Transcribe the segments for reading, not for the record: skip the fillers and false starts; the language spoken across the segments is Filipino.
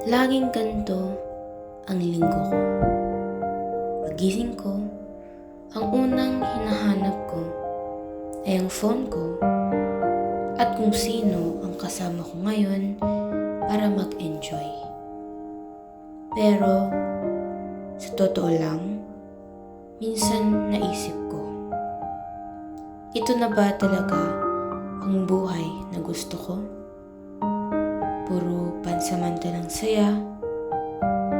Laging ganito ang linggo ko. Pagising ko, ang unang hinahanap ko ay ang phone ko at kung sino ang kasama ko ngayon para mag-enjoy. Pero sa totoo lang, minsan naisip ko, ito na ba talaga ang buhay na gusto ko? Puro pansamantalang saya,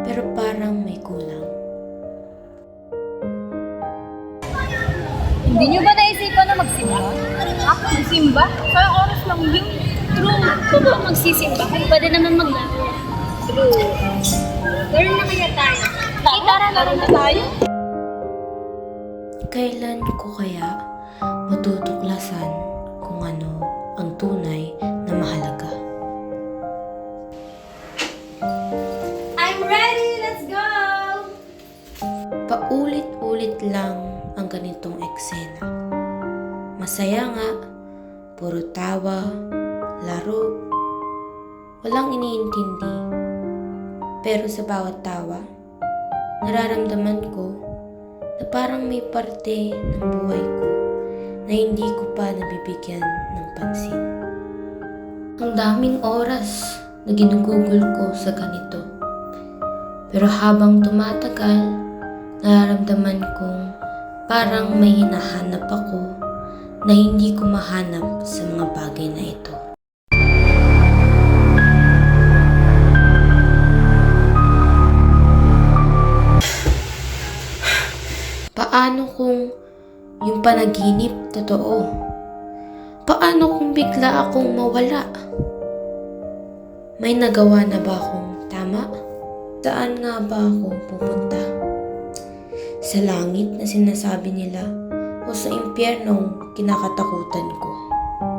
pero parang may kulang. Hindi nyo ba naisipan na magsimba? Ha? Magsimba? Sa oras lang yun. True. Kung ba magsisimba? Kung pwede naman maglaro. True. Laro na kaya tayo. Laro na tayo. Kailan ko kaya matutuklasan kung ano ang tunay na mahalaga? I'm ready! Let's go! Paulit-ulit lang ang ganitong eksena. Masaya nga, puro tawa, laro, walang iniintindi. Pero sa bawat tawa, nararamdaman ko na parang may parte ng buhay ko na hindi ko pa nabibigyan ng pansin. Ang daming oras na ginugugol ko sa ganito. Pero habang tumatagal, nararamdaman kong parang may hinahanap ako na hindi ko mahanap sa mga bagay na ito. Paano kung yung panaginip totoo? Paano kung bigla akong mawala? May nagawa na ba akong tama? Saan nga ba ako pupunta? Sa langit na sinasabi nila o sa impyernong kinakatakutan ko?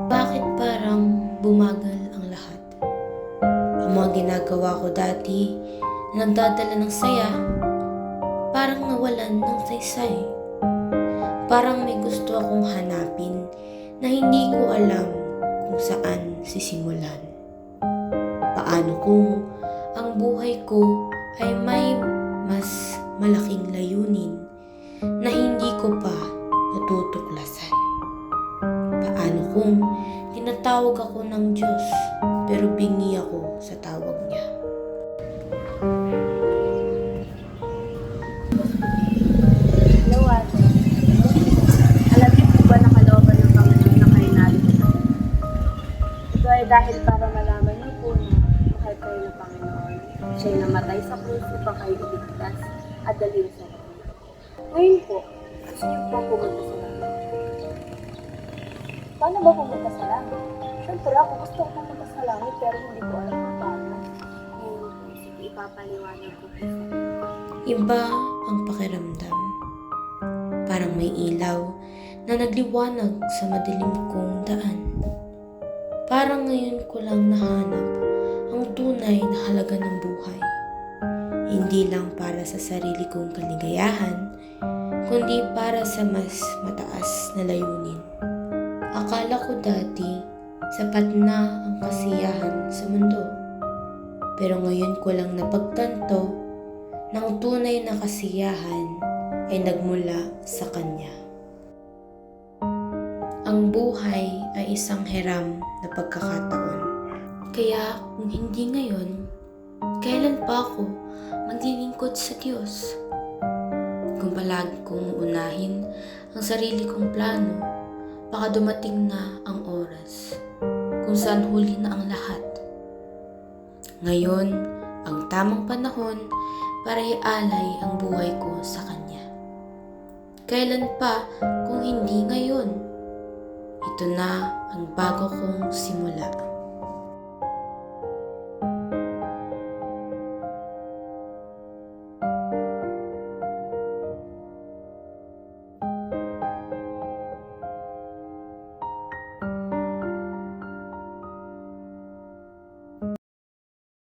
Bakit parang bumagal ang lahat? Ang mga ginagawa ko dati na nagdadala ng saya, parang nawalan ng saysay. Parang may gusto akong hanapin na hindi ko alam kung saan sisimulan. Paano kung ang buhay ko ay may mas malaking layunin na hindi ko pa natutuklasan? Paano kung tinatawag ako ng Diyos pero bingi ako sa tawag niya? Hello, ate. Alam niyo po ba na kalooban ng Panginoon na kayo narito? Ito ay dahil para malaman niyo po na mahal kayo ng Panginoon. Siya'y namatay sa krus upang kayo iligtas at dalhin sa langit. Ngayon po, gusto niyo po pumunta sa langit. Paano ba pumunta sa langit? Siyempre ako gusto ko pumunta sa langit pero hindi ko alam kung paano. Ngayon po, sige, ipapaliwanag ko po sa inyo. Iba ang pakiramdam. Parang may ilaw na nagliwanag sa madilim kong daan. Parang ngayon ko lang nahanap ang tunay na halaga ng buhay. Hindi lang para sa sarili kong kaligayahan, kundi para sa mas mataas na layunin. Akala ko dati, sapat na ang kasiyahan sa mundo. Pero ngayon ko lang napagtanto na ang tunay na kasiyahan ay nagmula sa Kanya. Ang buhay ay isang hiram na pagkakataon. Kaya kung hindi ngayon, kailan pa ako maglilingkod sa Diyos? Kung palagi kong uunahin ang sarili kong plano, baka dumating na ang oras kung saan huli na ang lahat. Ngayon, ang tamang panahon para ialay ang buhay ko sa Kanya. Kailan pa kung hindi ngayon? Ito na ang bago kong simula.